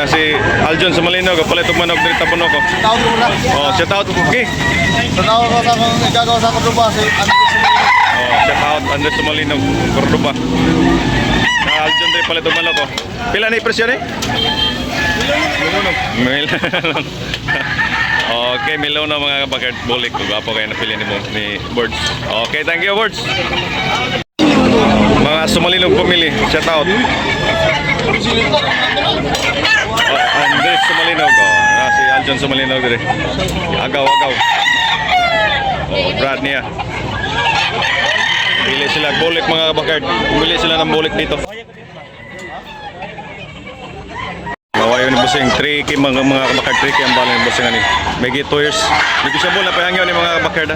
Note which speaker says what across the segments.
Speaker 1: Si Aljon Sumalinog, palit og manok diri Tabunok ko.
Speaker 2: Shout out mo na.
Speaker 1: Oh, shout out. Okay.
Speaker 2: Shout out ko sa akong igagawa sa Cordoba si Andres Sumalinog.
Speaker 1: Oh, shout out Andres Sumalinog, Cordoba. Aljon diri palit og manok ko. Pila ni presyo ni? Milon. Okay, milon na mga kabakard bulik. Gwapo kayo napili ni Birds. Okay, thank you Birds. Mga Sumalinog pumili, shout out. Andres Sumalinog, si Aljon Sumalinog dire. Agaw. Brad niya. Bili sila bulik mga kabakard. Bili sila ng bulik dito. Nawayo ni Busing 3K mga kabakard, 3K ang bala ni Busing ani. May 2 years. Di ko siya bola pa hangyo ni mga kabakard.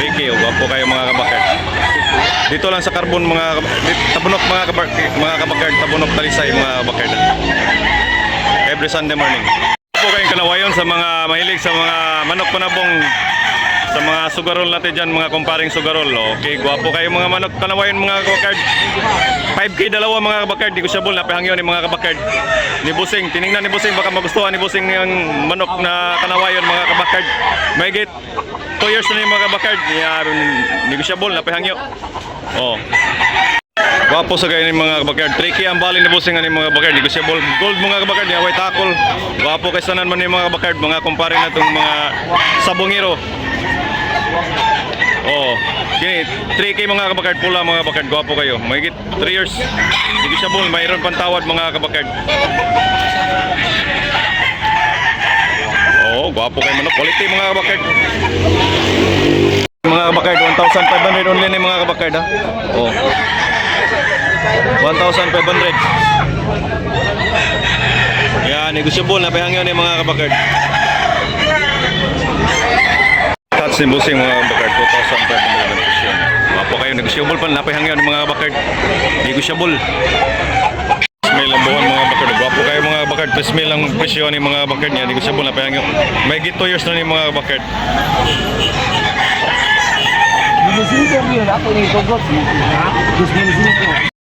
Speaker 1: 3K, gwapo kayo mga kabakard. Dito lang sa Carbon mga Tabunok mga kabakard, Tabunok Talisay mga kabakard. Every Sunday morning. Po kayong kanawayon sa mga mahilig sa mga manok panabong, sa mga sugarol natin dyan, mga kumparing sugarol. Okay, gwapo kayo mga manok kanawayon mga kabakard. 5K dalawa mga kabakard, di ko siya bol, napihangyo ni mga kabakard. Ni Busing, tinignan ni Busing, baka magustuhan ni Busing yung manok na kanawayon mga kabakard. May 2 years na yung mga kabakard, ni ko siya bol, napihangyo. Oh. Wapo sa ganyan mga kabakard. Tricky ang bali ni Busing ani mga kabakard. Di ko siya gold mga kabakard. Ni away tackle. Wapo kay sanan man ni mga kabakard. Mga kumpare na itong mga sabongero. Oh, kini 3K mga kabakard pula mga kabakard. Wapo kayo. Mahigit 3 years. Di ko siya bol. Mayroon pantawad mga kabakard. Oh, wapo kayo manok. Quality mga kabakard. Mga kabakard, 1,500 only ni mga kabakard ha. Oh. 1,500. Yan, negosyable na pahangyo ni mga kabakard. Touch ni Busing mga kabakard, 2,500 na presyon. Mapo kayo, negosyable pa na pahangyo ni mga kabakard. Negosyable. May lambuhan mga kabakard. Wapo kayo mga kabakard, 3,000 ang presyon ni mga kabakard niya. Negosyable na pahangyo. May 2 years na ni mga kabakard.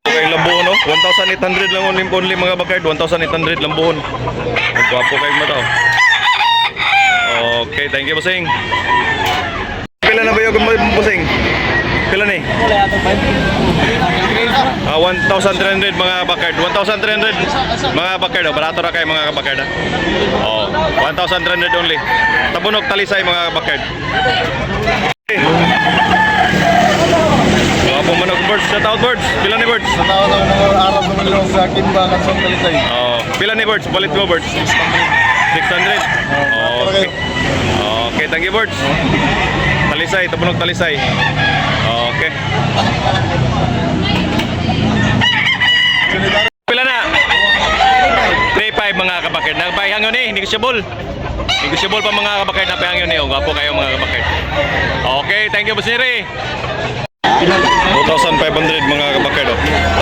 Speaker 1: Okay, lambuhon no? 1,800 lang only mga bakard, 1,800 lambuhon. Nagwapo kayo mata. Okay, thank you Busing. Pila na ba yung Busing? Pila ni? 1,300 mga bakard, 1,300 mga bakard. Barato ra kayo mga bakard. Oh, 1,300 only. Tabunok Talisay mga bakard. Wapo manok Birds, shout out Birds. Pila ni Birds?
Speaker 2: Shout out ng mga Arab naman lang sa Kimba, Kansong Talisay.
Speaker 1: Oh, pila ni Birds? Palit mo Birds. 600. Okay. Okay, thank you Birds. Talisay, Tabunok Talisay. Okay. Pila na? 3,500 mga kabakard. Nagpahangyo ni, hindi ko siya bol. Negosyable pa mga kabakard na pahangyo niyo. Gwapo kayo mga kabakard. Okay, thank you Busiri. 2,500 mga kabakard.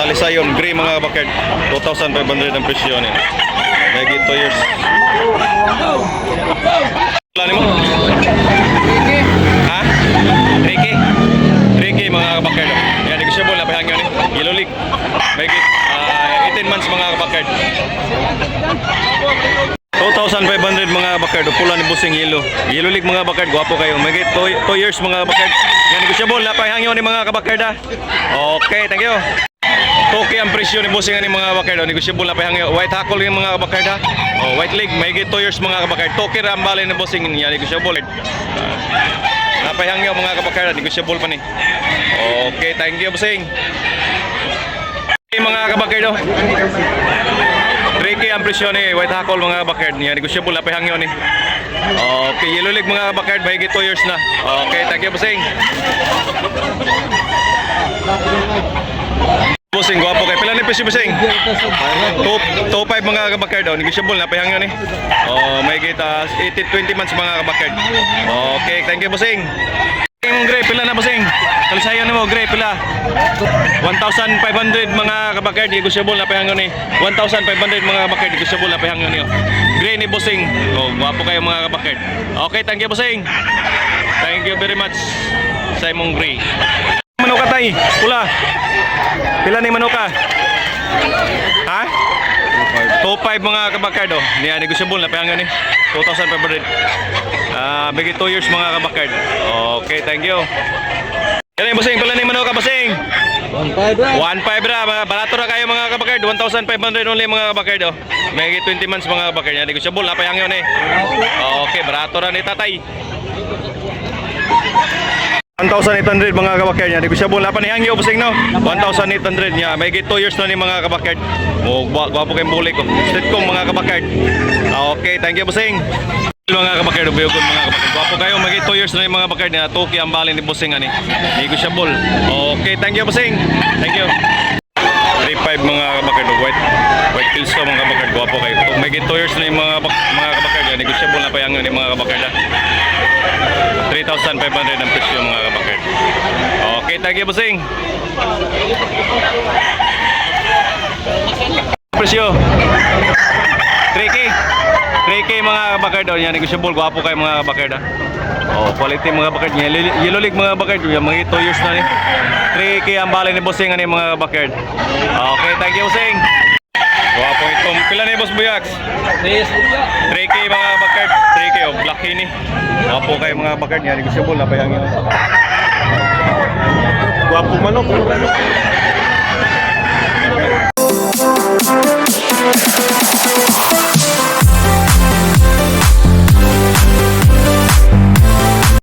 Speaker 1: Talisayon, gray mga kabakard. 2,500 ang presyo niya. May 2 years. Plano mo? Ha? 3K? 3K mga kabakard. Yan, negosyable na pahangyo niyo. Yellow League. May 18 months mga kabakard. 2,500 mga bakard, pula ni Busing Yellow League mga bakard, gwapo kayo. May 2 years mga bakard. Yan, negosyable na pahangyo ni mga kabakard ha. Okay, thank you. 2K ang presyo ni Busing ni mga bakard. Negosyable na pahangyo. White hackle yung mga bakard ha. Oh, white leg, may 2 years mga kabakard. 2K ang bali ni Busing niya, negosyable. Napahangyo mga kabakard, negosyable pa ni. Okay, thank you Busing. Okay, mga kabakard. 3K ang presyo ni white hackle mga bakard niya, negosyable na pahangyo ni. Okay, Yellow League mga bakard, may 2 years na. Okay, thank you Busing. Busing, gwapo kayo. Pila ni presyo Busing? 2,500 mga kabakard, negosyable na pahangyo ni. May 20 months mga kabakard. Okay, thank you Busing. Gray, pila na Busing? Talisayan mo, gray, pila? 1,500 mga kabakard, negosyable na pahangyo ni. 1,500 mga kabakard, negosyable na pahangyo ni. Gray ni Busing. Gwapo kayo mga kabakard. Okay, thank you Busing. Thank you very much sa imong gray. Manok ka tay, pula. Pila ni manok ka? Ha? 2.5 mga kabakard oh. Niya negotiable na payangan ni. 2,500. Bigay 2 years mga kabakard. Okay, thank you. Yan yung bossing, pala ni Mano ka bossing. 1.5 ra, mga barato ra kayo mga kabakard. 1,500 only mga kabakard oh. May 20 months mga kabakard. Yan negotiable na payangan ni. Okay, barato ra ni tatay. 1,800 mga kabakard niya. Negosyable na pa ni hangyo bossing no. 1,800 niya. May 2 years na ni mga kabakard. Mo gwapo kayong bulik ko. Street kong mga kabakard. Okay, thank you bossing. Mga kabakard, buyog mga kabakard. Gwapo kayo, may 2 years na ni mga kabakard niya. Tuki ang balin ni bossing ani. Negosyable. Okay, thank you bossing. Thank you. 3.5 mga kabakard, white pills ko mga kabakard. Gwapo kayo. May 2 years na ni mga kabakard niya. Negosyable na pa yang ni mga kabakard. 3,500 ang presyo mga kabakard. Okay, thank you bossing. Presyo 3K 3K mga kabakard oh, yan negotiable, gwapo kayo mga kabakard ah. Oh, quality mga kabakard niya. Yellow league mga kabakard, yan mga 2 years na ni. 3K ang balay ni bossing ani mga kabakard. Okay, thank you bossing. Gwapo itong pila ni boss Buyax? 3K mga kabakard, 3K oh, black ini. Gwapo kayo mga kabakard niya, negotiable na pa yang. Gwapo manok.